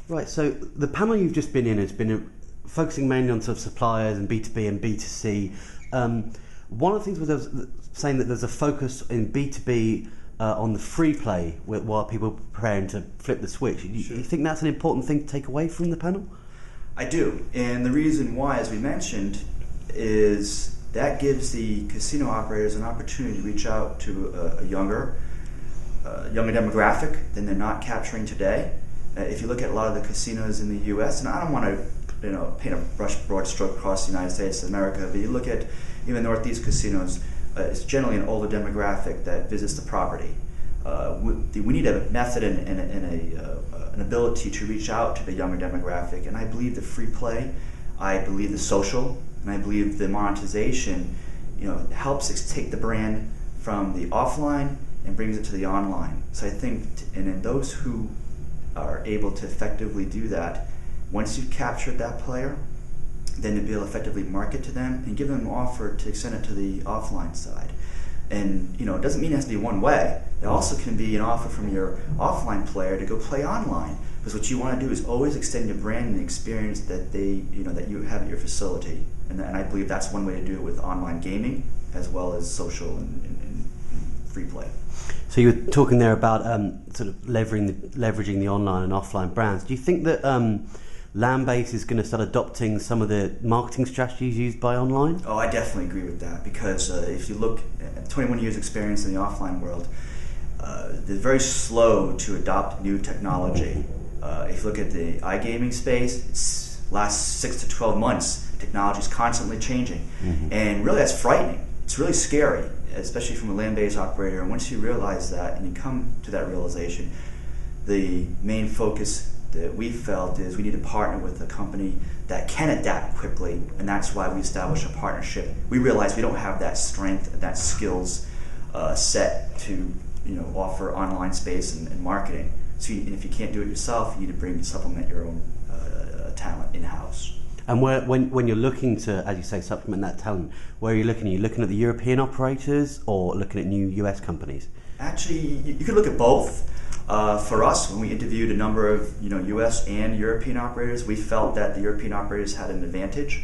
Right, so the panel you've just been in has been focusing mainly on sort of suppliers and B2B and B2C. One of the things was saying that there's a focus in B2B on the Freeplay while people are preparing to flip the switch. Do you think that's an important thing to take away from the panel? I do, and the reason why, as we mentioned, is that gives the casino operators an opportunity to reach out to a younger demographic than they're not capturing today. If you look at a lot of the casinos in the U.S., and I don't want to paint a broad stroke across the United States and America, but you look at even Northeast casinos, it's generally an older demographic that visits the property. We need a method and an ability to reach out to the younger demographic, and I believe the free play, I believe the social, and I believe the monetization, helps us take the brand from the offline and brings it to the online. So I think, and in those who are able to effectively do that, once you've captured that player, then to be able to effectively market to them and give them an offer to extend it to the offline side. And it doesn't mean it has to be one way. It also can be an offer from your offline player to go play online, because what you want to do is always extend your brand and the experience that that you have at your facility. And I believe that's one way to do it with online gaming as well as social and free play. So you were talking there about sort of leveraging the online and offline brands. Do you think that Landbase is going to start adopting some of the marketing strategies used by online? Oh, I definitely agree with that, because if you look at 21 years experience in the offline world, they're very slow to adopt new technology. If you look at the iGaming space, it's last 6 to 12 months, technology is constantly changing. Mm-hmm. And really that's frightening. It's really scary, especially from a land-based operator. And once you realize that and you come to that realization, the main focus that we felt is we need to partner with a company that can adapt quickly, and that's why we established a partnership. We realized we don't have that strength, that skills set to offer online space and marketing. So and if you can't do it yourself, you need to supplement your own talent in-house. And when you're looking to, as you say, supplement that talent, where are you looking? Are you looking at the European operators or looking at new US companies? Actually, you could look at both. For us, when we interviewed a number of U.S. and European operators, we felt that the European operators had an advantage.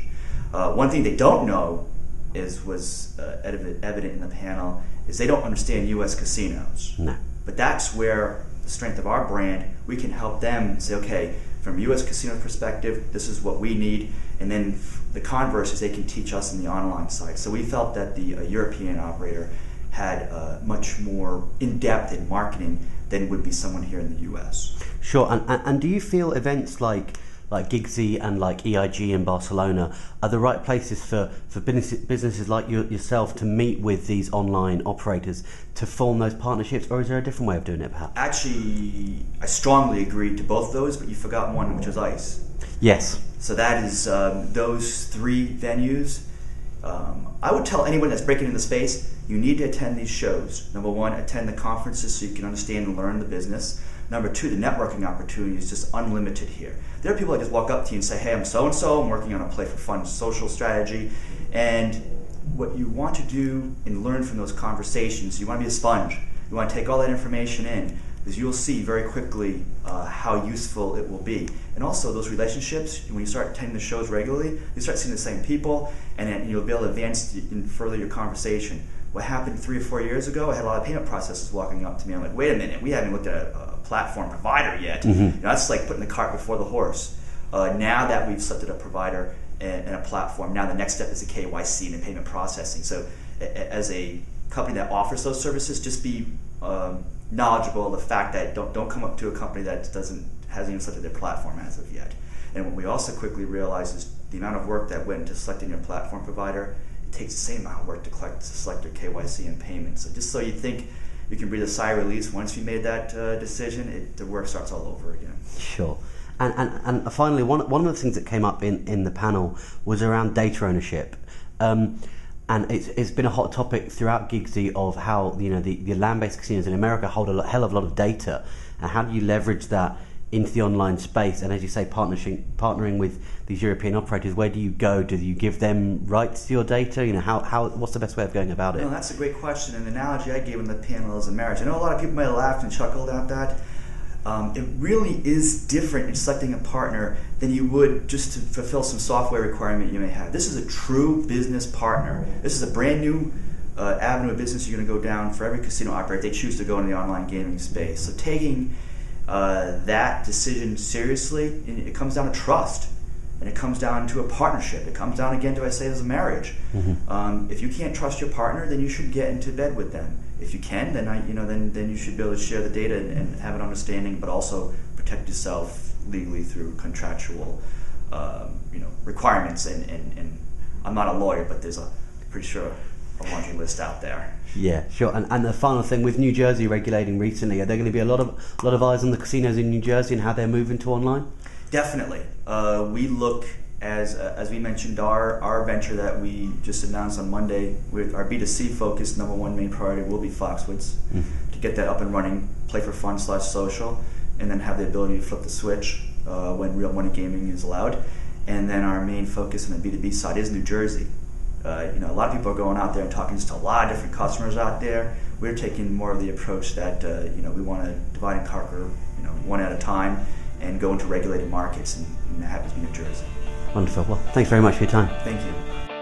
One thing they don't know was evident in the panel is they don't understand U.S. casinos. No. But that's where the strength of our brand, we can help them say, okay, from a U.S. casino perspective, this is what we need, and then the converse is they can teach us in the online side. So we felt that the European operator had much more in-depth in marketing than would be someone here in the U.S. Sure, and do you feel events like GiGse and like EIG in Barcelona are the right places for businesses like yourself to meet with these online operators to form those partnerships, or is there a different way of doing it perhaps? Actually, I strongly agree to both those, but you forgot one, which was ICE. Yes. So that is those three venues. I would tell anyone that's breaking into the space, you need to attend these shows. Number one, attend the conferences so you can understand and learn the business. Number two, the networking opportunity is just unlimited here. There are people that just walk up to you and say, hey, I'm so-and-so, I'm working on a play for fun social strategy. And what you want to do and learn from those conversations, you want to be a sponge. You want to take all that information in, because you'll see very quickly how useful it will be. And also those relationships, when you start attending the shows regularly, you start seeing the same people, and then you'll be able to advance and further your conversation. What happened 3 or 4 years ago, I had a lot of payment processors walking up to me. I'm like, wait a minute, we haven't looked at a platform provider yet. Mm-hmm. That's like putting the cart before the horse. Now that we've selected a provider and a platform, now the next step is the KYC and the payment processing. So as a company that offers those services, just be knowledgeable of the fact that don't come up to a company that hasn't even selected their platform as of yet. And what we also quickly realized is the amount of work that went into selecting your platform provider, it takes the same amount of work to select your KYC and payment. So just so you think you can breathe a sigh of relief once you made that decision, the work starts all over again. Sure. And finally, one of the things that came up in the panel was around data ownership. And it's been a hot topic throughout GiGse of how the land-based casinos in America hold a hell of a lot of data, and how do you leverage that into the online space? And as you say, partnering with these European operators, where do you go? Do you give them rights to your data? What's the best way of going about it? No, that's a great question. And the analogy I gave in the panel is a marriage. I know a lot of people might have laughed and chuckled at that. it really is different in selecting a partner than you would just to fulfill some software requirement you may have. This is a true business partner. This is a brand new avenue of business you're going to go down for every casino operator if they choose to go in the online gaming space. So taking that decision seriously, it comes down to trust. And it comes down to a partnership. It comes down, again, to I say, as a marriage. If you can't trust your partner, then you should get into bed with them. If you can, then then you should be able to share the data and have an understanding, but also protect yourself legally through contractual, requirements. And I'm not a lawyer, but there's pretty sure a laundry list out there. Yeah, sure. And the final thing, with New Jersey regulating recently, are there going to be a lot of eyes on the casinos in New Jersey and how they're moving to online? Definitely. We look, as we mentioned, our venture that we just announced on Monday, with our B2C focus, number one main priority will be Foxwoods, to get that up and running, play for fun / social, and then have the ability to flip the switch when real money gaming is allowed. And then our main focus on the B2B side is New Jersey. A lot of people are going out there and talking to a lot of different customers out there. We're taking more of the approach that we want to divide and conquer, one at a time, and go into regulated markets, and that happens to be New Jersey. Wonderful. Well, thanks very much for your time. Thank you.